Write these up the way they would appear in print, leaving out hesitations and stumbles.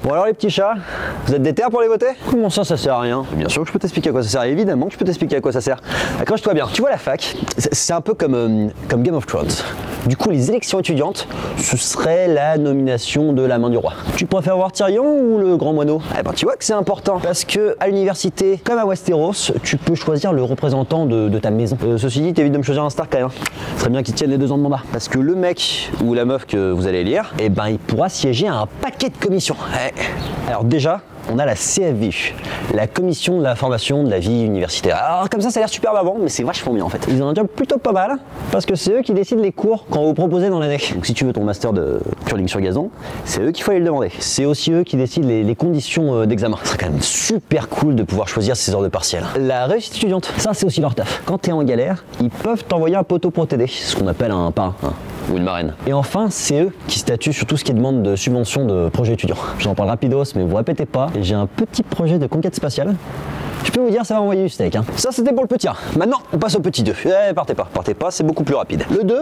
Bon alors les petits chats, vous êtes déter pour les voter? Comment ça sert à rien? Bien sûr que je peux t'expliquer à quoi ça sert, évidemment que je peux t'expliquer à quoi ça sert. Accroche-toi bien, tu vois la fac, c'est un peu comme Game of Thrones. Du coup les élections étudiantes, ce serait la nomination de la main du roi. Tu préfères voir Tyrion ou le grand moineau? Eh ben tu vois que c'est important, parce que à l'université, comme à Westeros, tu peux choisir le représentant de ta maison. Ceci dit, t'évites de me choisir un Stark quand même. Ce serait bien qu'il tienne les 2 ans de mandat. Parce que le mec ou la meuf que vous allez élire, eh ben il pourra siéger à un paquet de commissions. Ouais. Alors déjà, on a la CFVU, la commission de la formation de la vie universitaire. Alors comme ça a l'air super bavant, mais c'est vachement bien en fait. Ils ont un job plutôt pas mal, parce que c'est eux qui décident les cours qu'on va vous proposer dans l'année. Donc si tu veux ton master de curling sur gazon, c'est eux qu'il faut aller le demander. C'est aussi eux qui décident les conditions d'examen. Ce serait quand même super cool de pouvoir choisir ses heures de partiel. La réussite étudiante, ça c'est aussi leur taf. Quand t'es en galère, ils peuvent t'envoyer un poteau pour t'aider, ce qu'on appelle un parrain. Ou une marraine. Et enfin, c'est eux qui statuent sur tout ce qui est demande de subvention de projet étudiant. J'en parle rapidos, mais vous répétez pas. Et j'ai un petit projet de conquête spatiale. Je peux vous dire, ça va envoyer du steak. Ça, c'était pour le petit 1. Maintenant, on passe au petit 2. Partez pas, c'est beaucoup plus rapide. Le 2,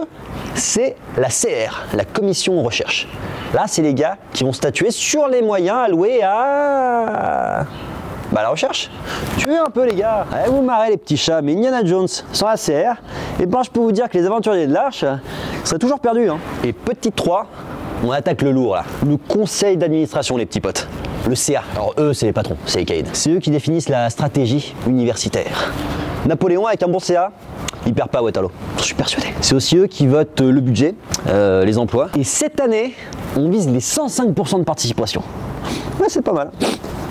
c'est la CR, la commission recherche. Là, c'est les gars qui vont statuer sur les moyens alloués à... la recherche. Tuez un peu les gars. Allez vous marrez les petits chats, mais Indiana Jones sans la CR, et ben je peux vous dire que les aventuriers de l'Arche seraient toujours perdus. Et petit 3, on attaque le lourd là. Le conseil d'administration les petits potes. Le CA. Alors eux c'est les patrons, c'est les caïds. C'est eux qui définissent la stratégie universitaire. Napoléon avec un bon CA, il perd pas à Waterloo. Je suis persuadé. C'est aussi eux qui votent le budget, les emplois. Et cette année, on vise les 105% de participation. Ouais c'est pas mal.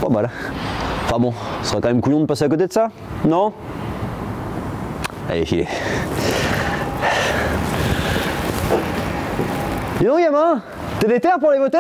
Pas mal. Enfin bon, ce serait quand même couillon de passer à côté de ça, non? Allez, filez. Dis donc, gamin, t'es déter pour les voter?